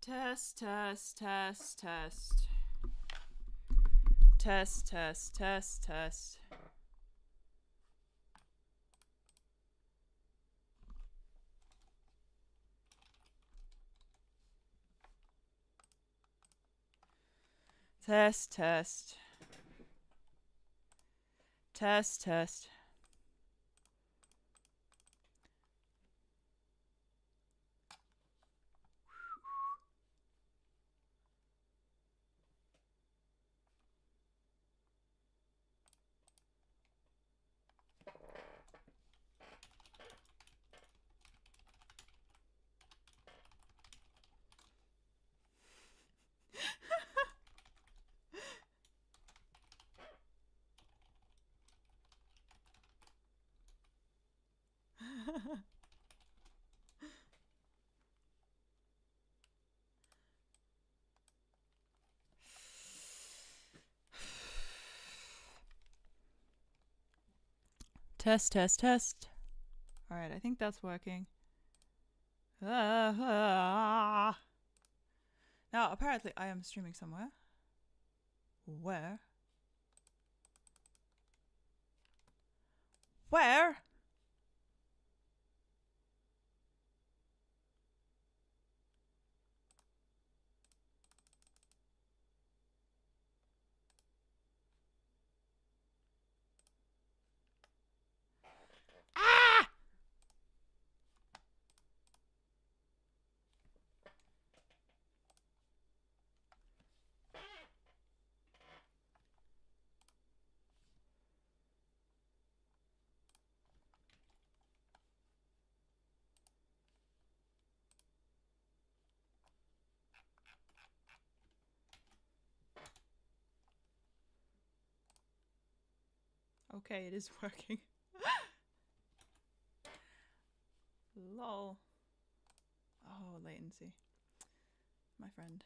Test, test, test, test. Test, test, test, test. Test, test. Test, test. Test, test, test. Alright, I think that's working. Now, apparently I am streaming somewhere. Where? Where? Ah! Okay, it is working. Lol. Oh, latency. My friend.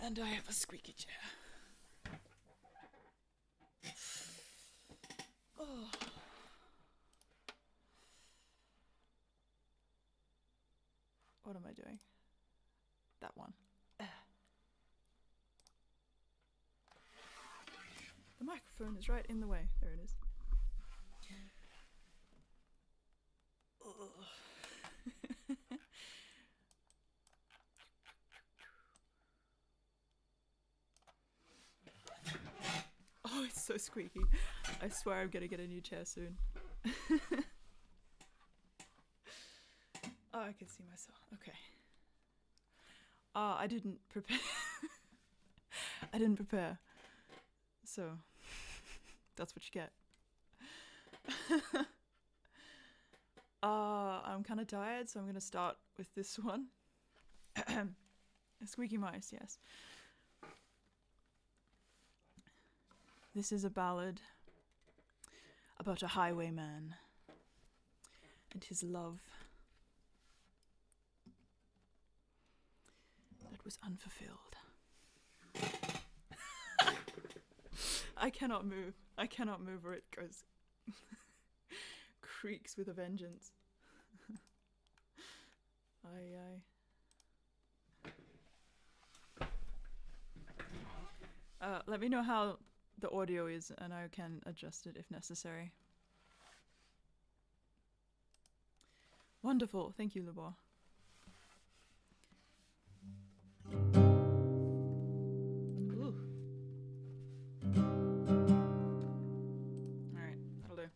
And I have a squeaky chair. Oh. What am I doing? That one. The microphone is right in the way. There it is. Oh, it's so squeaky. I swear I'm gonna get a new chair soon. Oh, I can see myself. Okay. I didn't prepare. I didn't prepare. So, that's what you get. I'm kind of tired, so I'm going to start with this one. Squeaky Mice, yes. This is a ballad about a highwayman and his love that was unfulfilled. I cannot move. I cannot move or it goes creaks with a vengeance. Let me know how the audio is and I can adjust it if necessary. Wonderful. Thank you, Lubor. Ooh. Alright, that'll do.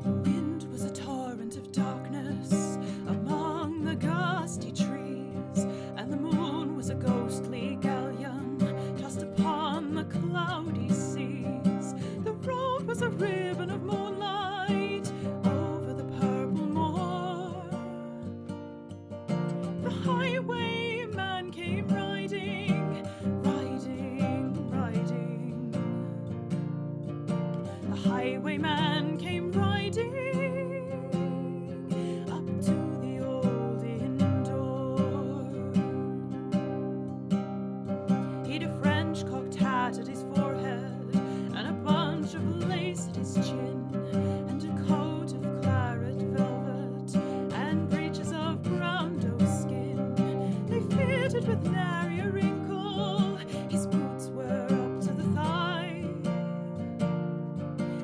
The wind was a torrent of darkness among the gusty trees, and the moon was a ghostly galleon tossed upon the cloudy seas. The road was a ribbon of moonlight over the purple moor. The highwayman came riding, riding, riding. The highwayman came riding up to the old inn door. He'd a French cocked hat at his forehead and a bunch of lace at his chin, and a coat of claret velvet and breeches of brown doe skin. They fitted with nary a wrinkle, his boots were up to the thigh,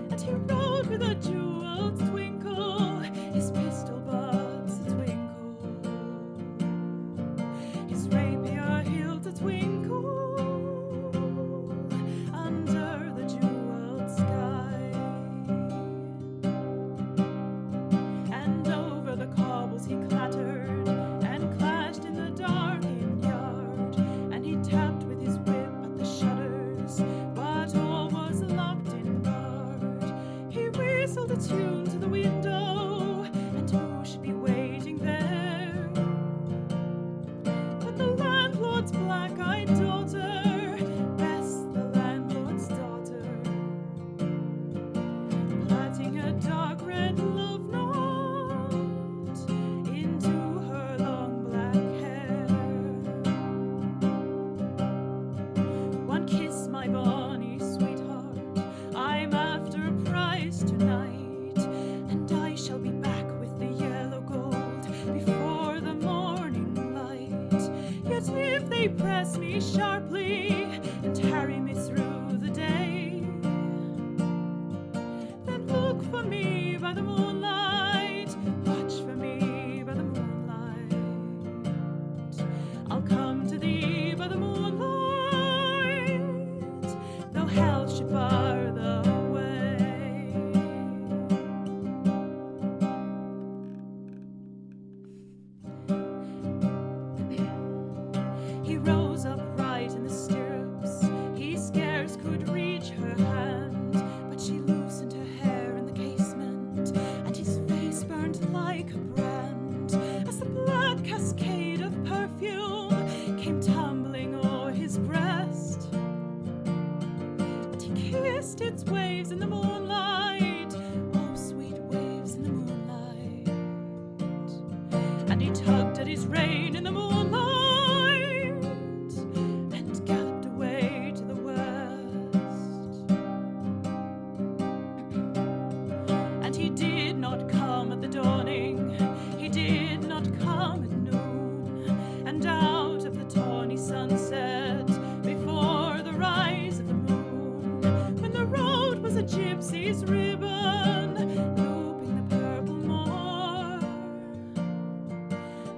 and he rode with a jeweled twinkle, his pistol butts a twinkle, his rapier hilt a twinkle under the jeweled sky. And over the cobbles he clattered and clashed in the dark inn yard, and he tapped with his whip at the shutters, but all was locked and barred. He whistled a tune to the window, and who should be waiting there but the landlord's black-eyed daughter, Bess, the landlord's daughter, plaiting a dark red love knot into her long black hair. One kiss, my bonny sweetheart, I'm after a prize tonight, and I shall be back with the yellow gold before the morning light. Yet if they press me sharply and harry me through the day, then look for me by the moonlight, watch for me by the moonlight. I'll come to thee by the moonlight, though hell should bar the way. He rose upright in the stirrups he tugged at his rein in the moonlight and galloped away to the west. And he did not come at the dawning, he did not come at noon, and out of the tawny sunset before the rise of the moon, when the road was a gypsy's ribbon looping the purple moor,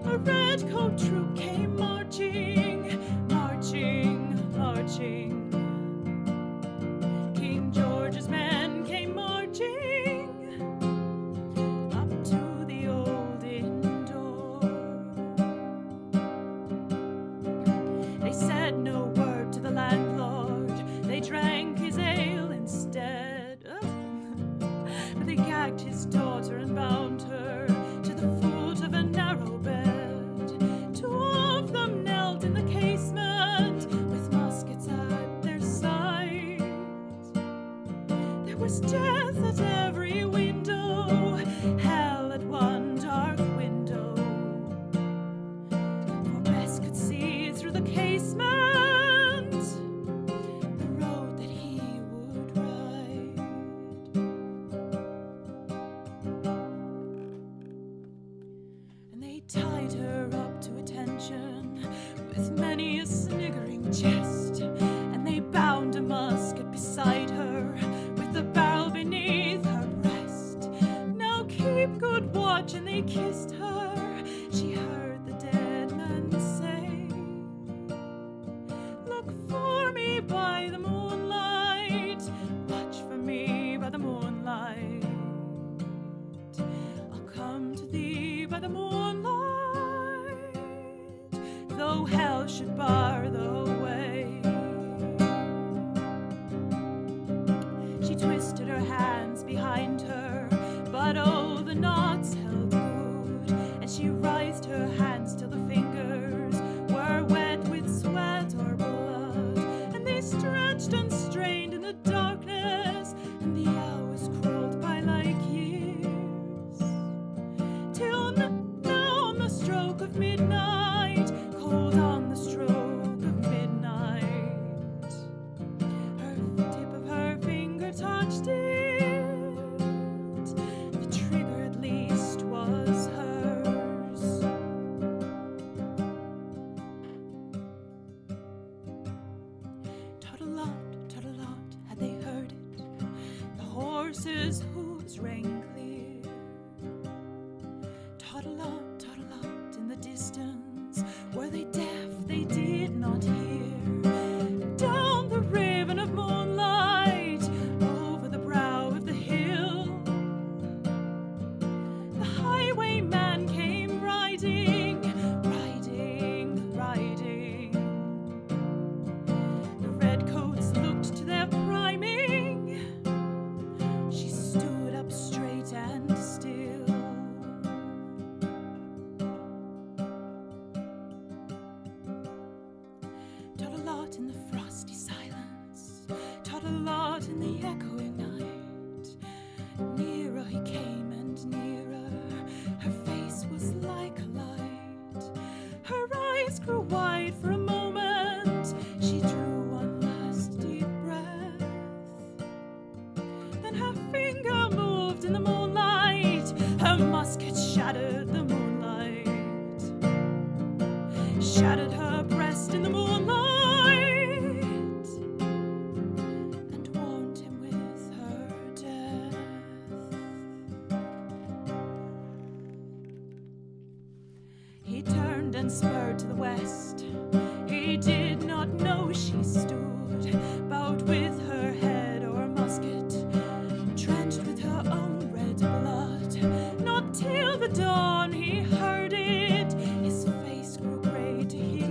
a redcoat troop came marching, marching, marching. King George's men came marching up to the old inn door. They said no word to the landlord, they drank his ale instead. But they gagged his daughter and bound her to the foot of a narrow bed. Two of them knelt in the casement with muskets at their sides. There was death at every window, hell at one dark window, for Bess could see through the casement the road that he would ride. And they tied her up to attention with many a sniggering jest, and they bound a musket beside her with the barrel beneath her breast. Now keep good watch, and they kissed her. She heard the dead man say, look for me by the moonlight, watch for me by the moonlight. I'll come to thee by the moonlight, though hell should bar the way. She twisted her hands behind her, but oh, the knots held good, and she raised her hands till the fingers were wet with sweat or blood, and they stretched and strained in the darkness, and the hours crawled by like years, till now on the stroke of midnight, cold on the stroke of midnight, her tip of her finger touched it, the trigger at least was hers. Tot-a-lot, had they heard it, the horses' hooves rang clear. Tot-a-lot, in the distance, were they deaf? They did not hear. Down the ribbon of moonlight, over the brow of the hill, the highwayman came riding, riding, riding. The redcoats looked to their priming. She stood up straight and still. Tot-a-lot in the frosty silence, tot-a-lot in the echoing night. Nearer he came and nearer, her face was like a light. Her eyes grew wide for a moment, she drew one last deep breath. Then her finger moved in the moonlight, her musket shattered the moonlight, shattered her breast in the moonlight, and warmed him with her death. He turned and spurred to the west. He did not know she stood, bowed with her head o'er musket, drenched with her own red blood. Not till the dawn he heard it, his face grew grey to hear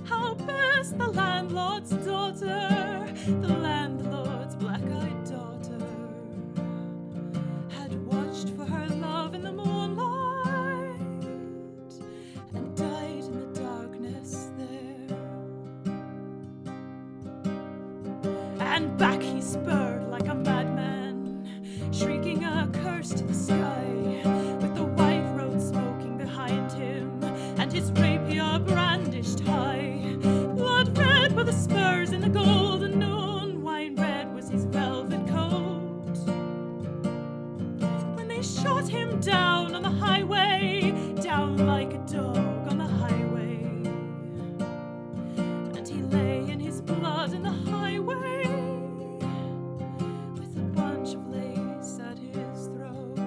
how Bess, the landlord's daughter, the landlord's black-eyed daughter, had watched for her love in the moonlight and died in the darkness there. And back he spurred like a madman, shrieking a curse to the sky with the white the golden noon, wine red was his velvet coat. When they shot him down on the highway, down like a dog on the highway, and he lay in his blood in the highway, with a bunch of lace at his throat.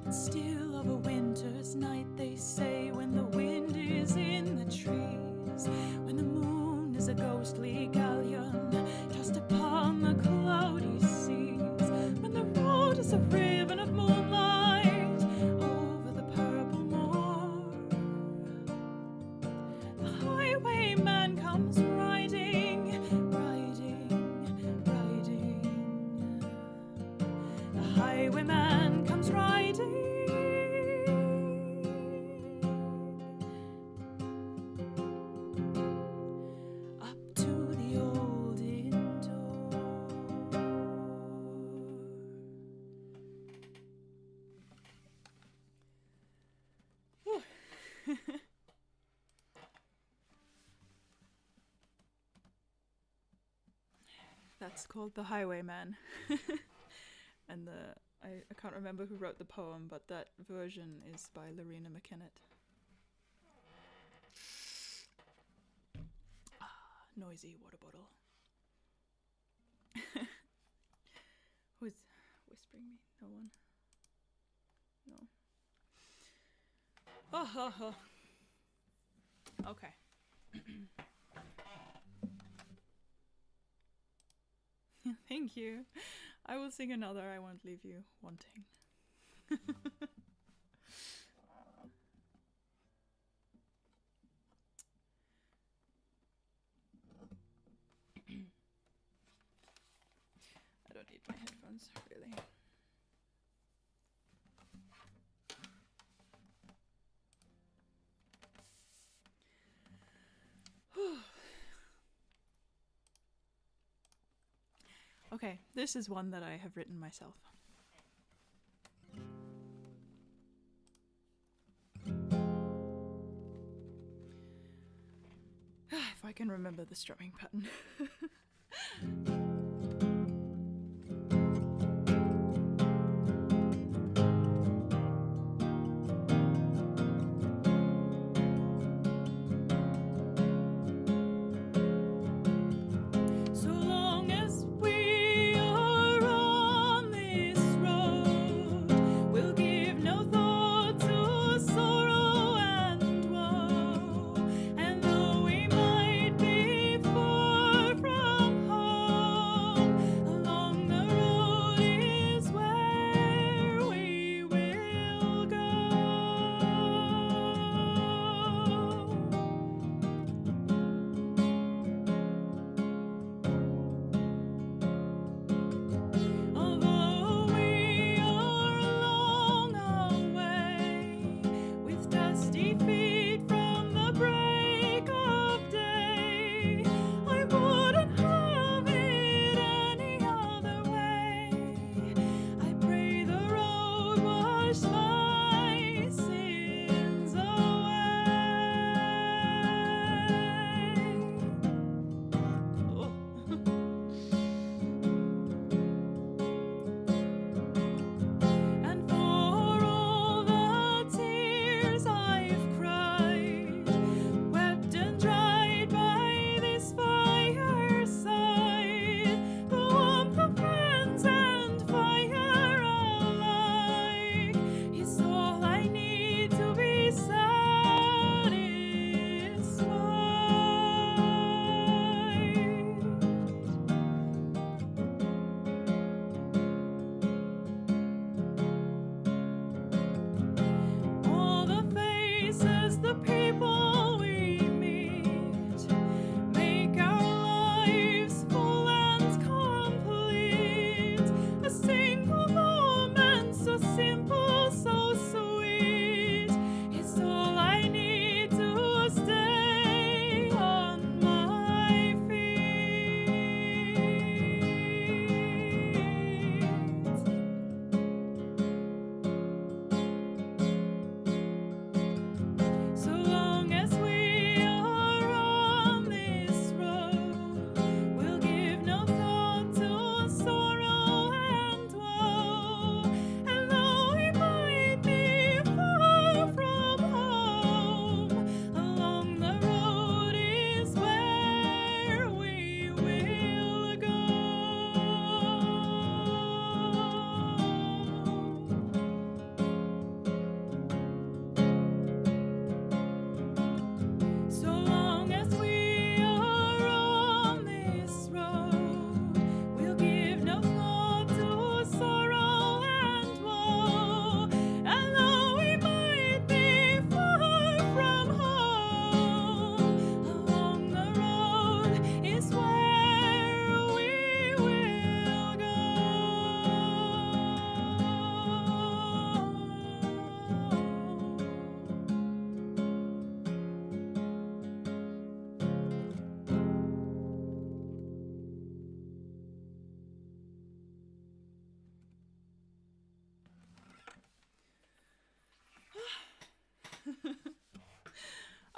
And still of a winter's night, they say, when the wind is in the trees, when the moon is a ghostly galleon tossed upon the cloudy seas, when the road is a ribbon of moonlight over the purple moor, the highwayman comes riding, riding, riding. The highwayman comes riding up to the old inn door. Whew. That's called The Highwayman. And I can't remember who wrote the poem, but that version is by Lorena McKennett. Noisy water bottle. Who's whispering me? No one? No. Oh. Okay. Thank you. I will sing another. I won't leave you wanting. I don't need my headphones, really. Okay, this is one that I have written myself. If I can remember the strumming pattern.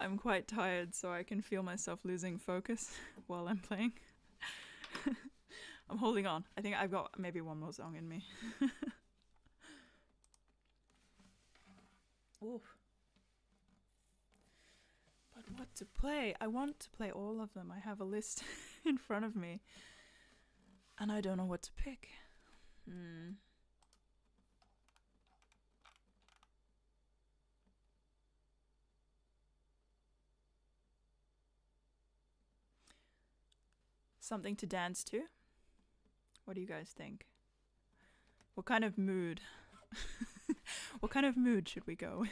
I'm quite tired, so I can feel myself losing focus while I'm playing. I'm holding on. I think I've got maybe one more song in me. Oof. But what to play? I want to play all of them. I have a list in front of me. And I don't know what to pick. Something to dance to? What do you guys think? What kind of mood? What kind of mood should we go with?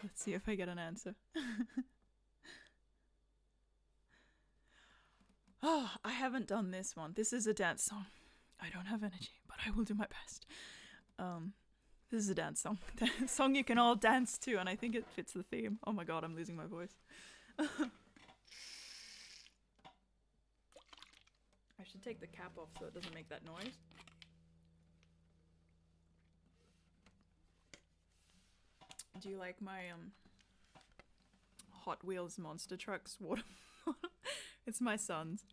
Let's see if I get an answer. Oh, I haven't done this one. This is a dance song. I don't have energy, but I will do my best. This is a dance song. A song you can all dance to, and I think it fits the theme. Oh my god, I'm losing my voice. I should take the cap off so it doesn't make that noise. Do you like my Hot Wheels monster trucks water bottle? It's my son's.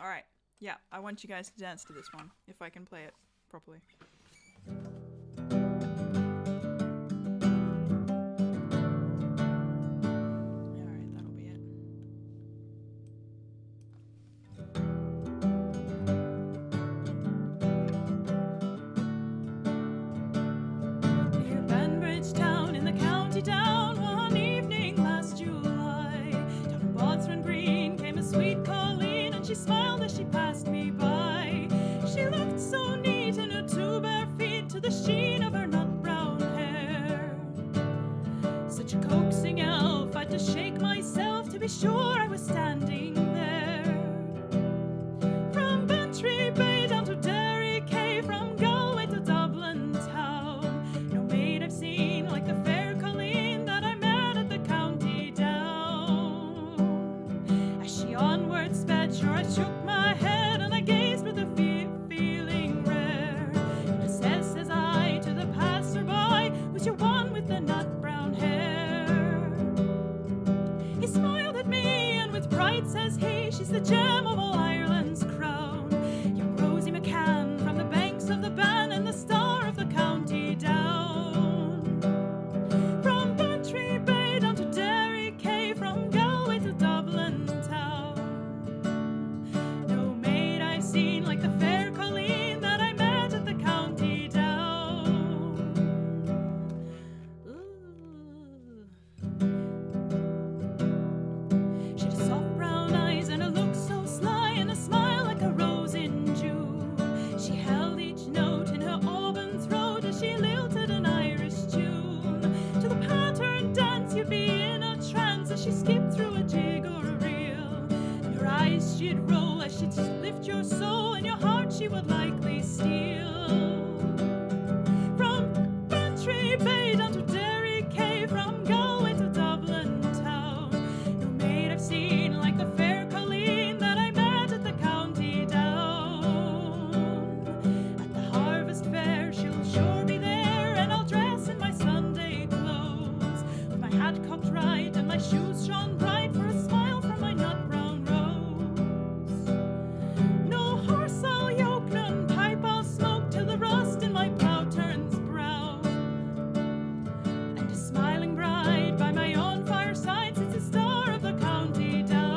Alright, yeah, I want you guys to dance to this one, if I can play it properly. Alright, that'll be it. Near Banbridge Town in the county down, one evening last July, down on Bodsman Green came a sweet Colleen, and she smiled as she passed me by. She looked so neat in her two bare feet, to the sheen of her nut brown hair. Such a coaxing elf, I'd to shake myself to be sure I was standing there. From Bantry Bay down to Derry Quay, from Galway to Dublin town, no maid I've seen like the fair Colleen that I met at the county down. As she onward sped, sure I shook my head and I gazed with a feeling rare. And I says I to the passer-by, was you one with the nut brown hair? He smiled at me and with pride says he, she's the gem of all Ireland's crown. Young Rosie McCann from the banks of the Bann and the star of the county down. From Bantry Bay down to Derry Quay, from Galway to Dublin town, no maid I've seen like the fair Colleen that I met at the county down. Ooh. She had soft brown eyes and a look so sly, and a smile like a rose in June. She held each note in her auburn throat as she lilted an Irish tune. To the pattern dance you'd be in a trance as she skipped through a jig or a reel. And her eyes she'd roll as she'd lift your soul, and your heart she would likely steal. From Bantry Bay down to Derry Quay, from Galway to Dublin town, no maid I've seen like the fair Colleen that I met at the county down. At the harvest fair she'll sure be there, and I'll dress in my Sunday clothes, with my hat cocked right and my shoes shone bright, for a smile from my nut brown rose. No horse I'll yoke, none pipe I'll smoke, till the rust in my plough turns brown. And a smiling bride by my own fireside sits the star of the county down.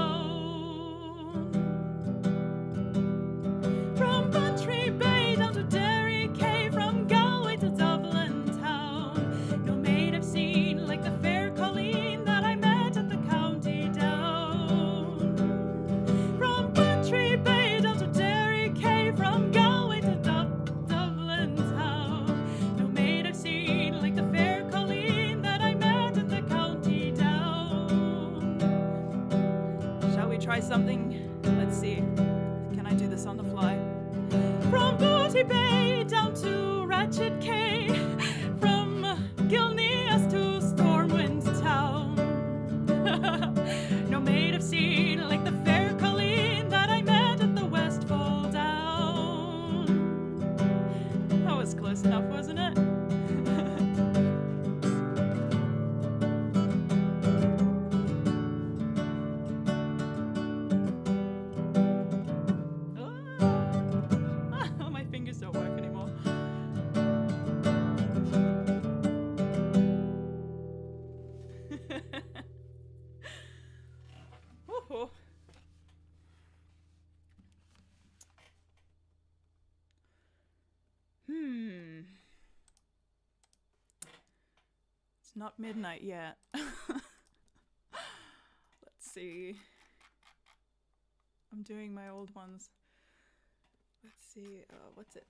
From Bantry Bay down to Derry Quay, from Galway to Dublin town, no maid I've seen like the fair Colleen that I met at the county down. From Bantry Bay down to Derry Quay, from Galway to Dublin town, no maid I've seen like the fair Colleen that I met at the county down. Shall we try something? Let's see. Can I do this on the fly? Derry Bay down to Ratchet Cay, from Gilneas to Stormwind Town. No maid of scene like the fair Colleen that I met at the Westfall Down. That was close enough, wasn't it? Oh, my fingers don't work anymore. Woohoo. It's not midnight yet. Let's see. I'm doing my old ones. Let's see, what's it?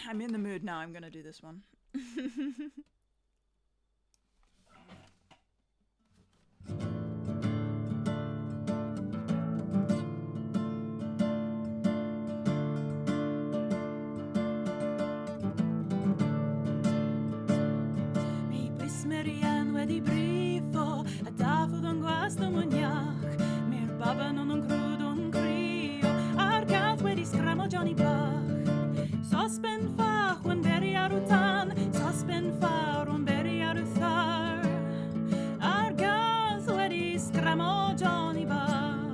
I'm in the mood now, I'm gonna do this one. Mi brismerian wedi brifo, a dafod on guasta moniach, mir baban on crudon crio, ar gath wedi scramo Johnny Bach. Sospen fach wan beri arutan, sospen far wan beri aruthar, ar gath wedi scramo Johnny Bach.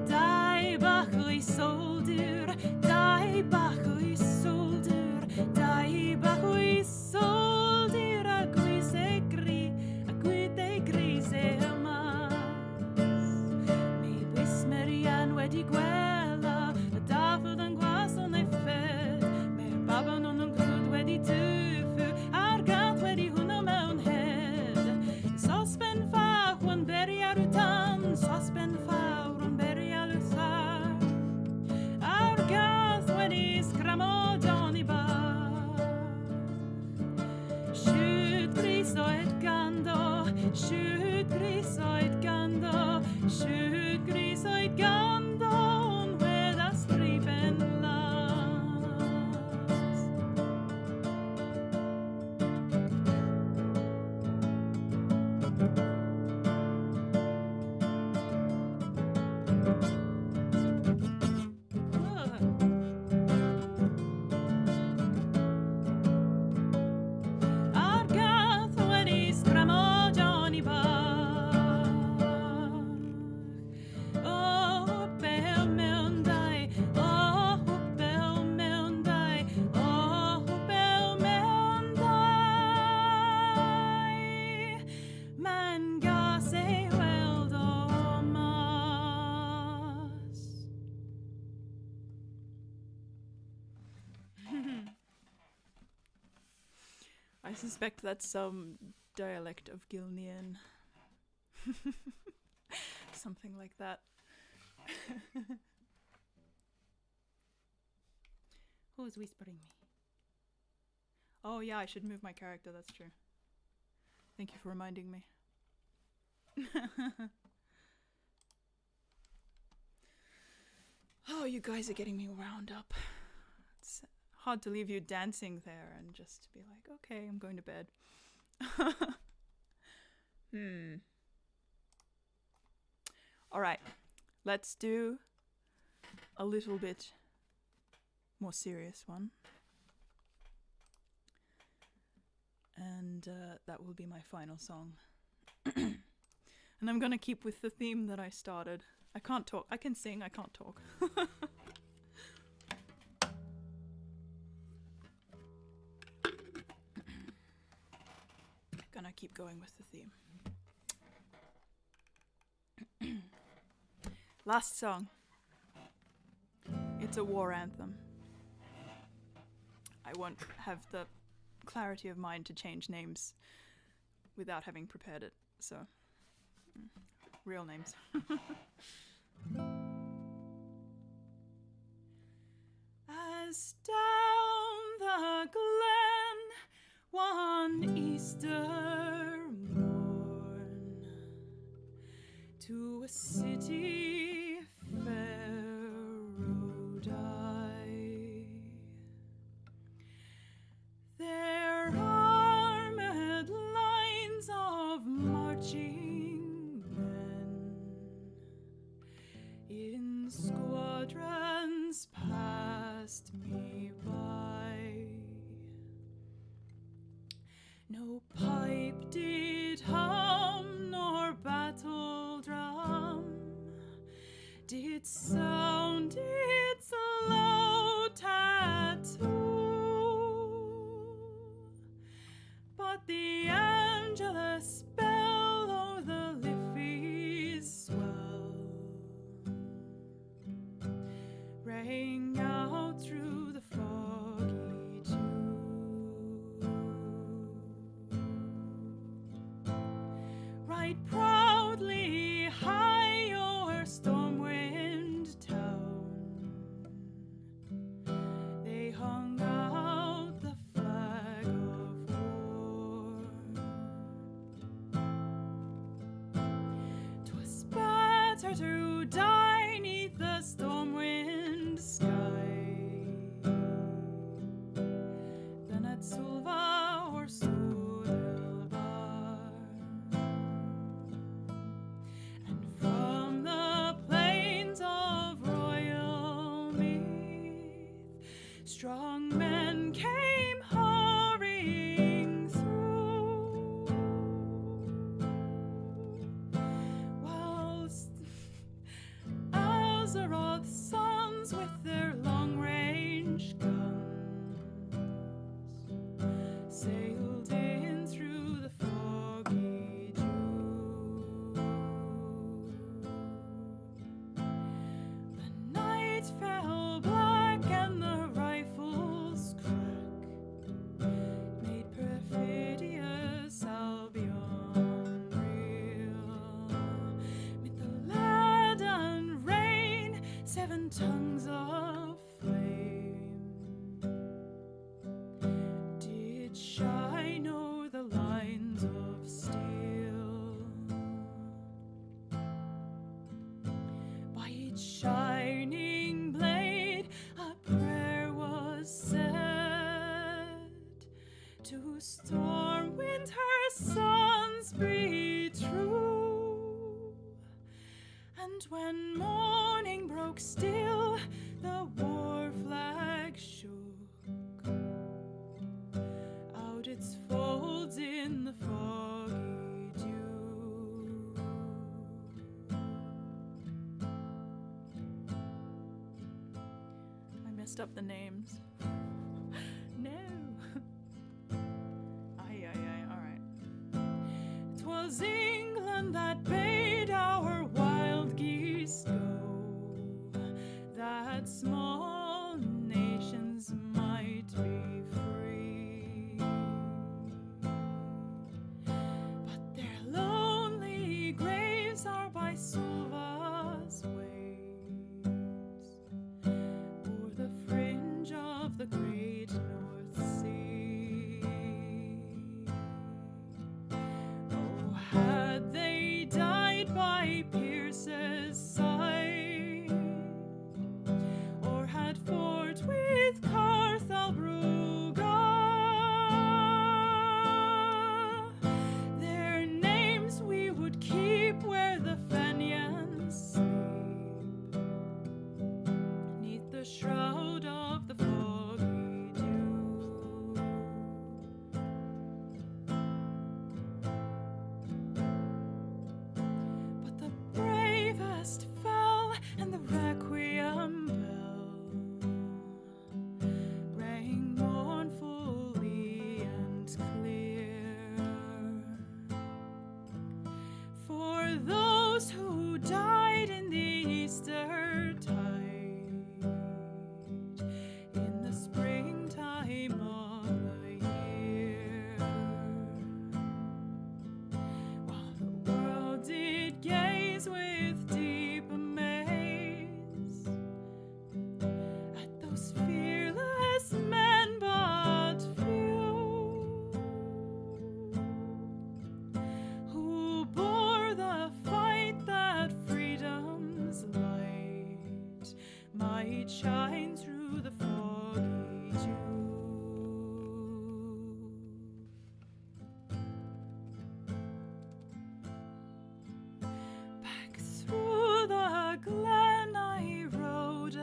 Dai bach ui soldur, dai bach ui soldur, dai bach ui soldur, a guise grise amas. Mi brismerian wedi gwella, a dafod an gwas on ei fed, mer baban on an grud wedi tufu, ar gath wedi hwnnw mewn hed. Sospen fach wan beri arutan, sospen fawr wan beri aluthar, ar gath wedi scramo Johnny Bach. Shoot grisoid gando, shoot grisoid gando, shoot grisoid gando, on with a stripen las. Ar gath wedi scramo Johnny Bach. Oh, bel mewn dau, oh, bel mewn dau, oh, bel mewn dau. Man gas ei weld o mas. I suspect that's some dialect of Gilnean. Something like that. Who's whispering me? Oh yeah, I should move my character, that's true. Thank you for reminding me. Oh, you guys are getting me wound up. It's hard to leave you dancing there and just be like, okay, I'm going to bed. All right, let's do a little bit more serious one. And that will be my final song. And I'm gonna keep with the theme that I started. I can't talk. I can sing, I can't talk. Gonna keep going with the theme. Last song. It's a war anthem. I won't have the clarity of mind to change names without having prepared it, so real names. As down the glen one Easter morn squadrons passed me by. No pipe did hum, nor battle drum did sound its low tattoo, but the Angelus bell o'er the Liffey's swell rang out through the foggy dew. Right proudly high o'er storm-wind town they hung out the flag of war. 'Twas better to die 'neath the storm-wind sky than at Sulva or Sudilbar. And from the plains of royal Meath strong men came hurrying through, whilst Azeroth's sons with their long-range guns sailed in through the foggy dew. The night fell black and the rifles crack made perfidious Albion real. Mid the leaden rain 7 tongues of flame did shine o'er the lines of steel. By each shining blade a prayer was said to Stormwind her sons be true. And when morning broke still, the war flag shook out its folds in the foggy dew. I messed up the names. No. Alright. 'Twas England that bade our wild geese go, that small nations might be free. But their lonely graves are by Sulva's waves, o'er the fringe of the great North Sea. Oh, had they died by Pierce's side, or had fought with Carthalbrugga, their names we would keep where the Fenians sleep, 'neath the shroud of the foggy dew. But the bravest fell, and the requiem bell rang mournfully and clear for those who died in the Easter tide, in the springtime of the year, while the world did gaze with deep amaze at those fearless men but few, who bore the fight that freedom's light might shine through the foggy dew. Back through the glen I rode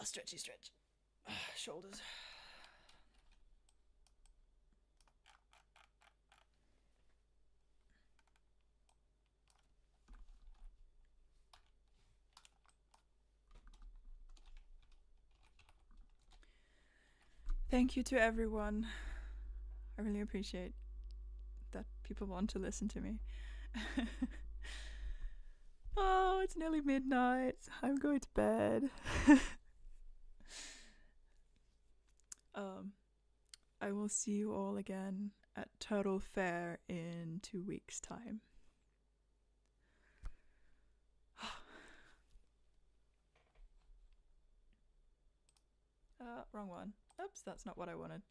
stretchy stretch. Shoulders. Thank you to everyone. I really appreciate that people want to listen to me. Oh, it's nearly midnight. I'm going to bed. I will see you all again at Westfall Faire in 2 weeks' time. Wrong one. Oops, that's not what I wanted.